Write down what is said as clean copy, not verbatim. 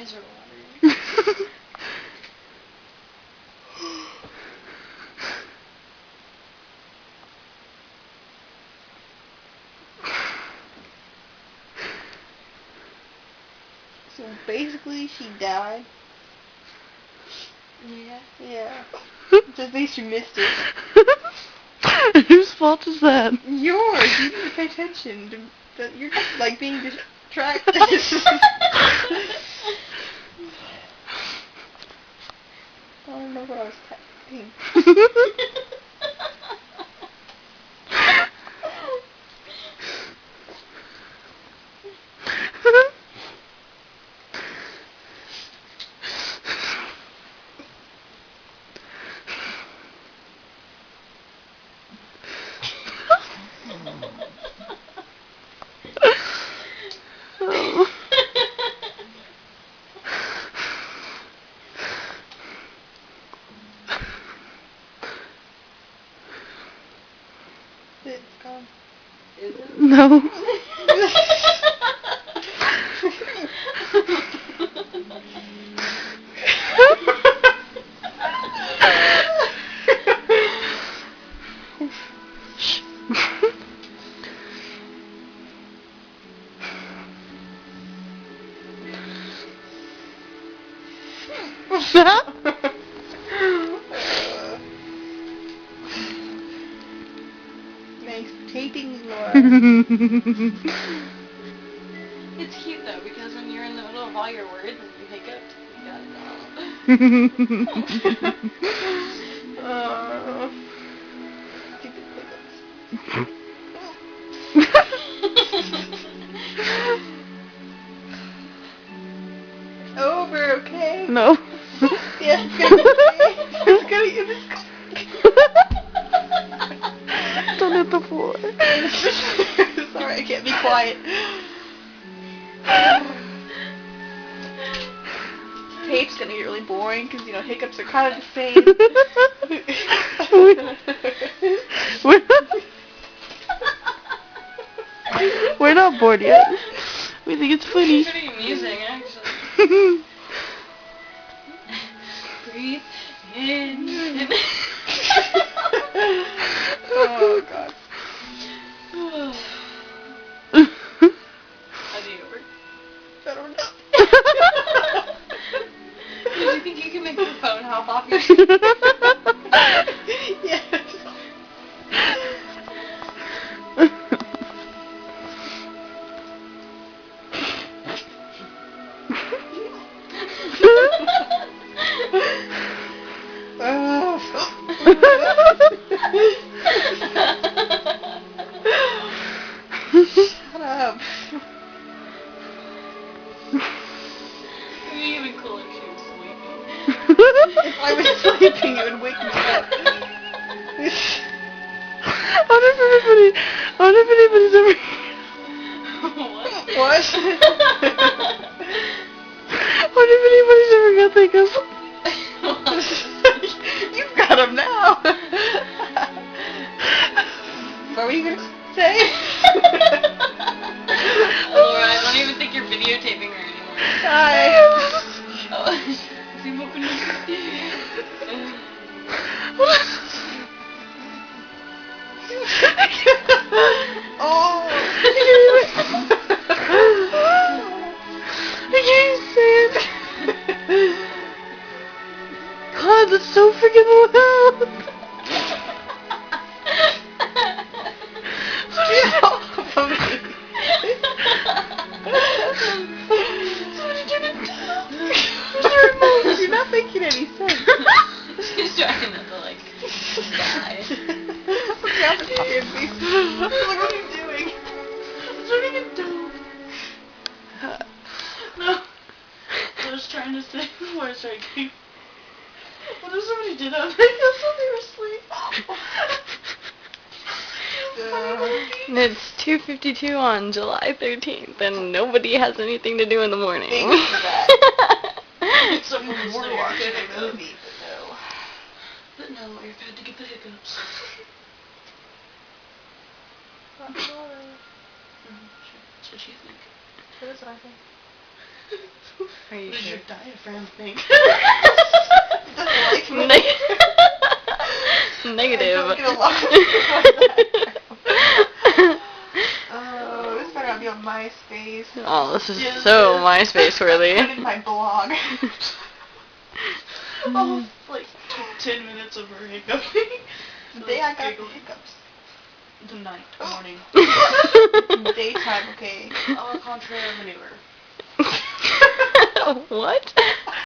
eyes are watering. So basically, she died. Yeah. Yeah. Just at least you missed it. Whose fault is that? Yours. You need to pay attention. You're just like being distracted. I don't know what I was typing. It's gone. Is it? No. Thanks for taping, Laura. It's cute though, because when you're in the middle of all your words and you hiccup, you got it all. Stupid hiccups. Over, okay? No. Yeah, it's gonna get okay. Don't hit the floor. Sorry, I can't be quiet. Tape's gonna get really boring because, hiccups are kind of the same. We're not bored yet. We think it's funny. It's pretty amusing, actually. Breathe in. Oh, God. How's it over? I don't know. Do you think you can make the phone hop off your screen? Yes. Shut up. It'd be even cooler if she was sleeping. If I was sleeping, it would wake me up. I wonder if anybody's ever... What? I wonder if anybody's ever got hiccups. You've got them now. What were you going to say? Laura, I don't even think you're videotaping her anymore. Hi. Oh, zoom up and Oh. I can't say it. God, that's so freaking loud. Get off of me. Somebody turn it down. Where's the remote? You're not making any sense. She's trying not to, like, die. Look out the fucking me. Look, what are you doing? I'm turning it down. No. I was trying to say before I started getting... What if somebody did have hiccups while they were asleep? And it's 2:52 on July 13th, and nobody has anything to do in the morning. Thanks for that. Someone was We're there watching getting a movie, But no, you've had to get the hiccups. but no. Sure. That's what you think. That is what I think. Are you What does sure? your diaphragm think? It doesn't like me. Negative. I don't get along with that. Oh, this better not be on MySpace. Oh, this is Yes, so yes. MySpace worthy. Put it in my blog. Oh, like 10 minutes of her hiccuping. The day I got the hiccups. The night, morning. Daytime, okay. Au contraire maneuver. What?